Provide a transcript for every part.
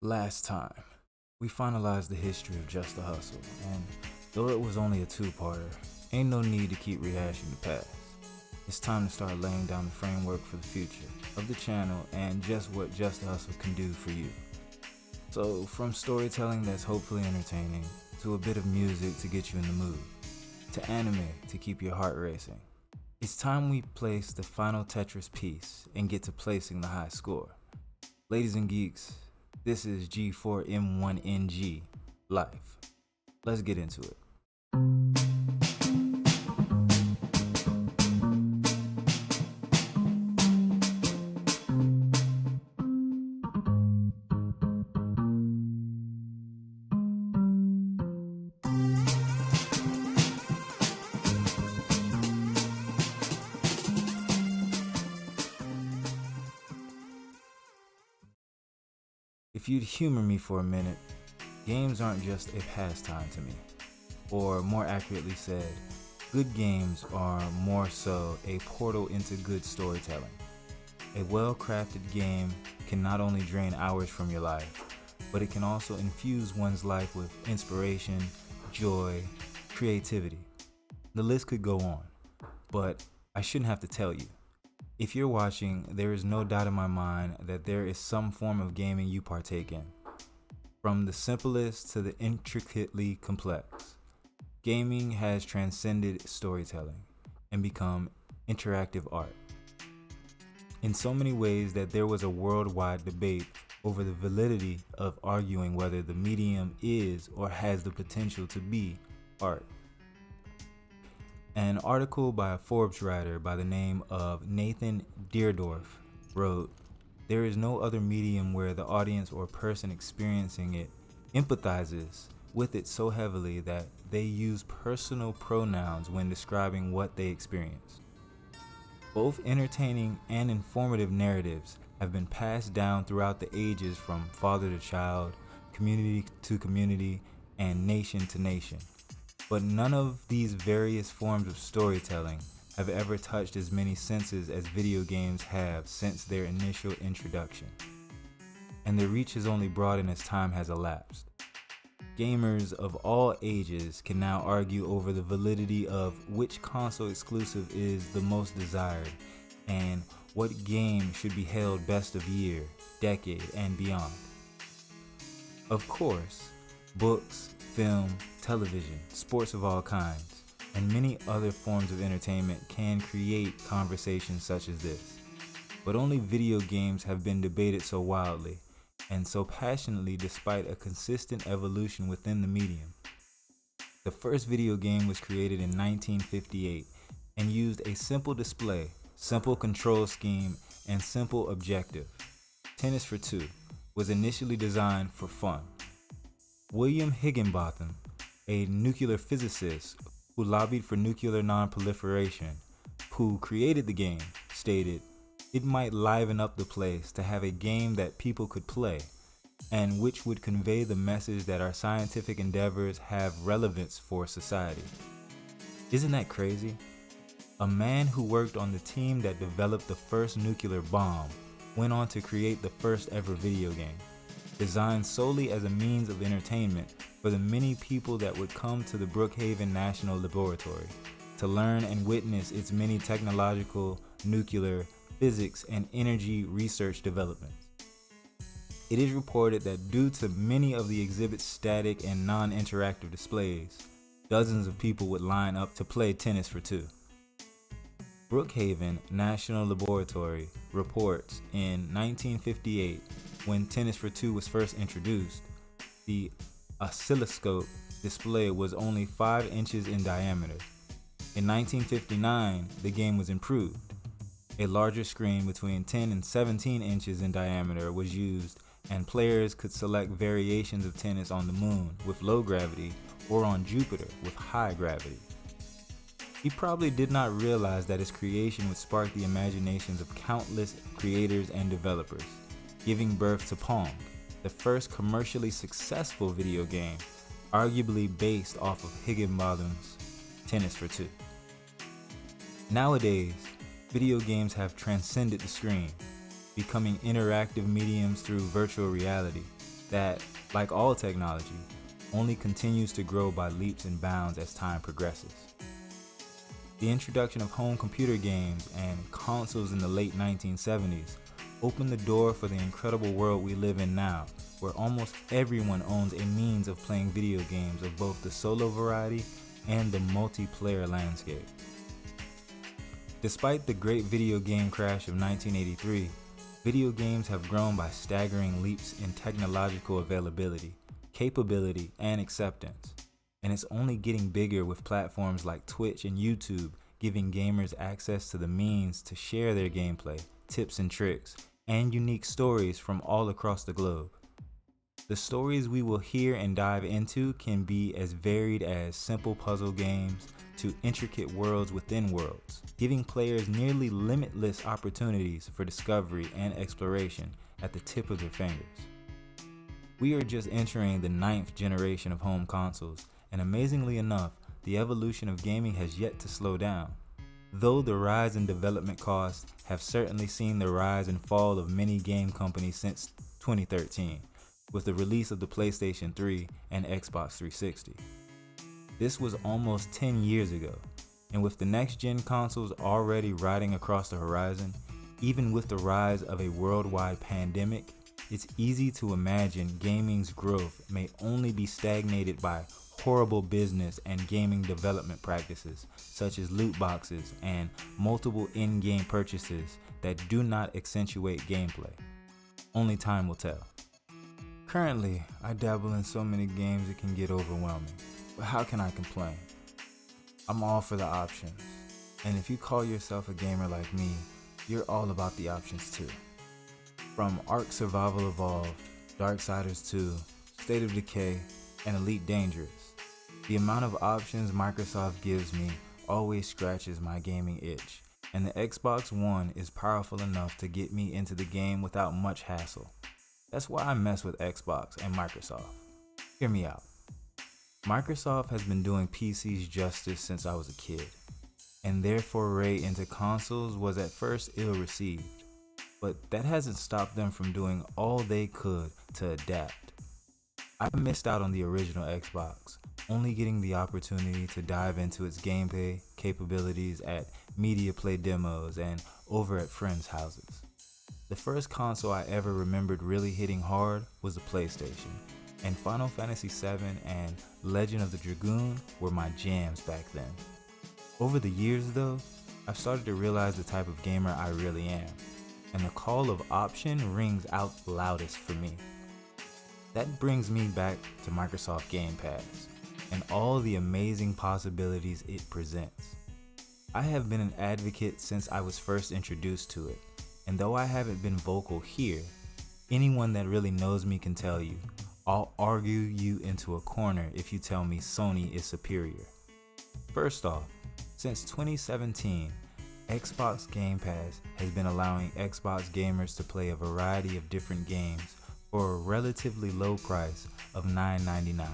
Last time, we finalized the history of Just the Hustle, and though it was only a two-parter, ain't no need to keep rehashing the past. It's time to start laying down the framework for the future of the channel and just what Just the Hustle can do for you. So, from storytelling that's hopefully entertaining, to a bit of music to get you in the mood, to anime to keep your heart racing, it's time we place the final Tetris piece and get to placing the high score. Ladies and geeks, this is G4M1NG Life. Let's get into it. If you'd humor me for a minute, games aren't just a pastime to me. Or more accurately said, good games are more so a portal into good storytelling. A well-crafted game can not only drain hours from your life, but it can also infuse one's life with inspiration, joy, creativity. The list could go on, but I shouldn't have to tell you. If you're watching, there is no doubt in my mind that there is some form of gaming you partake in. From the simplest to the intricately complex, gaming has transcended storytelling and become interactive art. In so many ways that there was a worldwide debate over the validity of arguing whether the medium is or has the potential to be art. An article by a Forbes writer by the name of Nathan Deardorff wrote, "There is no other medium where the audience or person experiencing it empathizes with it so heavily that they use personal pronouns when describing what they experience. Both entertaining and informative narratives have been passed down throughout the ages from father to child, community to community, and nation to nation. But none of these various forms of storytelling have ever touched as many senses as video games have since their initial introduction. And their reach has only broadened as time has elapsed. Gamers of all ages can now argue over the validity of which console exclusive is the most desired and what game should be hailed best of year, decade, and beyond. Of course, books, film, television, sports of all kinds, and many other forms of entertainment can create conversations such as this. But only video games have been debated so wildly and so passionately despite a consistent evolution within the medium. The first video game was created in 1958 and used a simple display, simple control scheme, and simple objective. Tennis for Two was initially designed for fun. William Higginbotham, a nuclear physicist who lobbied for nuclear non-proliferation, who created the game, stated, "It might liven up the place to have a game that people could play, and which would convey the message that our scientific endeavors have relevance for society." Isn't that crazy? A man who worked on the team that developed the first nuclear bomb went on to create the first ever video game, designed solely as a means of entertainment for the many people that would come to the Brookhaven National Laboratory to learn and witness its many technological, nuclear, physics, and energy research developments. It is reported that due to many of the exhibit's static and non-interactive displays, dozens of people would line up to play Tennis for Two. Brookhaven National Laboratory reports in 1958, when Tennis for Two was first introduced, the oscilloscope display was only 5 inches in diameter. In 1959, the game was improved. A larger screen between 10 and 17 inches in diameter was used, and players could select variations of tennis on the moon with low gravity or on Jupiter with high gravity. He probably did not realize that his creation would spark the imaginations of countless creators and developers, giving birth to Pong, the first commercially successful video game, arguably based off of Higginbotham's Tennis for Two. Nowadays, video games have transcended the screen, becoming interactive mediums through virtual reality, that, like all technology, only continues to grow by leaps and bounds as time progresses. The introduction of home computer games and consoles in the late 1970s opened the door for the incredible world we live in now, where almost everyone owns a means of playing video games of both the solo variety and the multiplayer landscape. Despite the great video game crash of 1983, video games have grown by staggering leaps in technological availability, capability, and acceptance. And it's only getting bigger with platforms like Twitch and YouTube giving gamers access to the means to share their gameplay, tips and tricks, and unique stories from all across the globe. The stories we will hear and dive into can be as varied as simple puzzle games to intricate worlds within worlds, giving players nearly limitless opportunities for discovery and exploration at the tip of their fingers. We are just entering the 9th generation of home consoles, and amazingly enough, the evolution of gaming has yet to slow down. Though the rise in development costs have certainly seen the rise and fall of many game companies since 2013, with the release of the PlayStation 3 and Xbox 360. This was almost 10 years ago, and with the next-gen consoles already riding across the horizon, even with the rise of a worldwide pandemic, it's easy to imagine gaming's growth may only be stagnated by horrible business and gaming development practices, such as loot boxes and multiple in-game purchases that do not accentuate gameplay. Only time will tell. Currently, I dabble in so many games it can get overwhelming, but how can I complain? I'm all for the options, and if you call yourself a gamer like me, you're all about the options too. From Ark Survival Evolved, Darksiders 2, State of Decay, and Elite Dangerous, the amount of options Microsoft gives me always scratches my gaming itch, and the Xbox One is powerful enough to get me into the game without much hassle. That's why I mess with Xbox and Microsoft. Hear me out. Microsoft has been doing PCs justice since I was a kid, and their foray into consoles was at first ill-received, but that hasn't stopped them from doing all they could to adapt. I missed out on the original Xbox, only getting the opportunity to dive into its gameplay capabilities at media play demos and over at friends' houses. The first console I ever remembered really hitting hard was the PlayStation, and Final Fantasy VII and Legend of the Dragoon were my jams back then. Over the years though, I've started to realize the type of gamer I really am, and the call of option rings out loudest for me. That brings me back to Microsoft Game Pass and all the amazing possibilities it presents. I have been an advocate since I was first introduced to it, and though I haven't been vocal here, anyone that really knows me can tell you, I'll argue you into a corner if you tell me Sony is superior. First off, since 2017, Xbox Game Pass has been allowing Xbox gamers to play a variety of different games for a relatively low price of $9.99.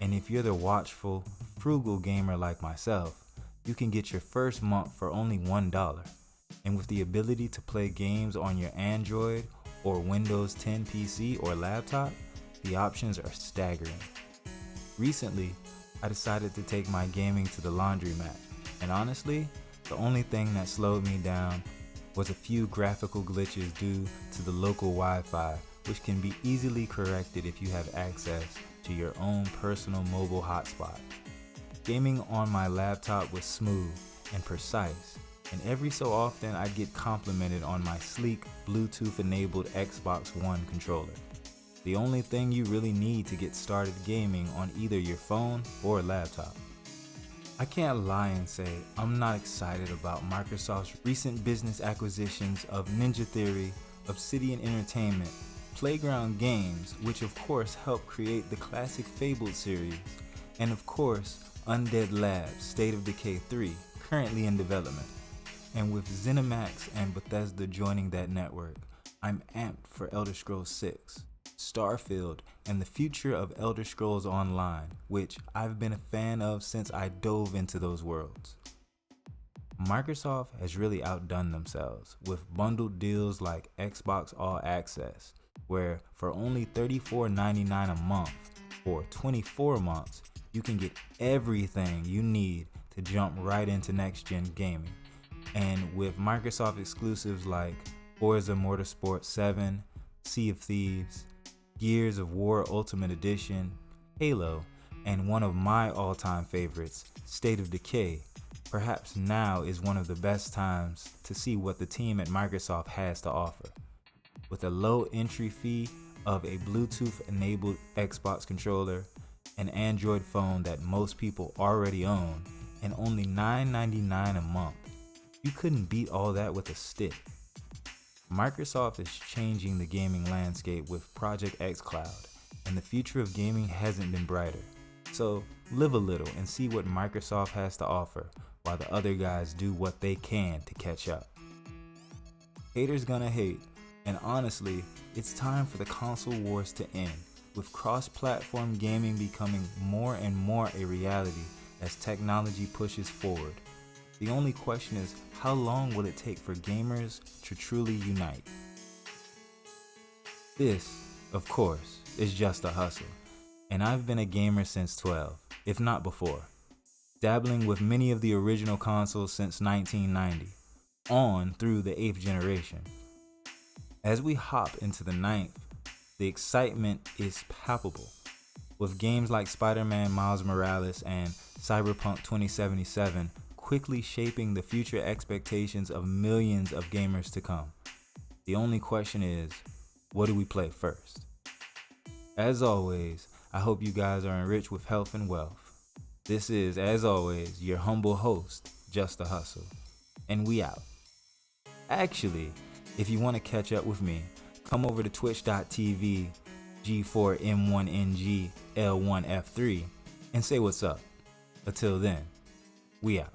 And if you're the watchful, frugal gamer like myself, you can get your first month for only $1. And with the ability to play games on your Android or Windows 10 PC or laptop, the options are staggering. Recently, I decided to take my gaming to the laundromat, and honestly, the only thing that slowed me down was a few graphical glitches due to the local Wi-Fi, which can be easily corrected if you have access to your own personal mobile hotspot. Gaming on my laptop was smooth and precise, and every so often I'd get complimented on my sleek Bluetooth-enabled Xbox One controller. The only thing you really need to get started gaming on either your phone or laptop. I can't lie and say I'm not excited about Microsoft's recent business acquisitions of Ninja Theory, Obsidian Entertainment, Playground Games, which of course helped create the classic Fabled series, and of course Undead Labs State of Decay 3, currently in development. And with ZeniMax and Bethesda joining that network, I'm amped for Elder Scrolls 6, Starfield, and the future of Elder Scrolls Online, which I've been a fan of since I dove into those worlds. Microsoft has really outdone themselves with bundled deals like Xbox All Access, where for only $34.99 a month or 24 months, you can get everything you need to jump right into next-gen gaming. And with Microsoft exclusives like Forza Motorsport 7, Sea of Thieves, Gears of War Ultimate Edition, Halo, and one of my all-time favorites, State of Decay, perhaps now is one of the best times to see what the team at Microsoft has to offer. With a low entry fee of a Bluetooth-enabled Xbox controller, an Android phone that most people already own, and only $9.99 a month, you couldn't beat all that with a stick. Microsoft is changing the gaming landscape with Project xCloud, and the future of gaming hasn't been brighter. So live a little and see what Microsoft has to offer while the other guys do what they can to catch up. Haters gonna hate, and honestly, it's time for the console wars to end, with cross-platform gaming becoming more and more a reality as technology pushes forward. The only question is, how long will it take for gamers to truly unite? This, of course, is Just a Hustle, and I've been a gamer since 12, if not before, dabbling with many of the original consoles since 1990, on through the 8th generation. As we hop into the 9th, the excitement is palpable, with games like Spider-Man Miles Morales and Cyberpunk 2077 quickly shaping the future expectations of millions of gamers to come. The only question is, what do we play first? As always, I hope you guys are enriched with health and wealth. This is, as always, your humble host, Just a Hustle, and we out. Actually, if you want to catch up with me, come over to twitch.tv G4M1NG L1F3 and say what's up. Until then, we out.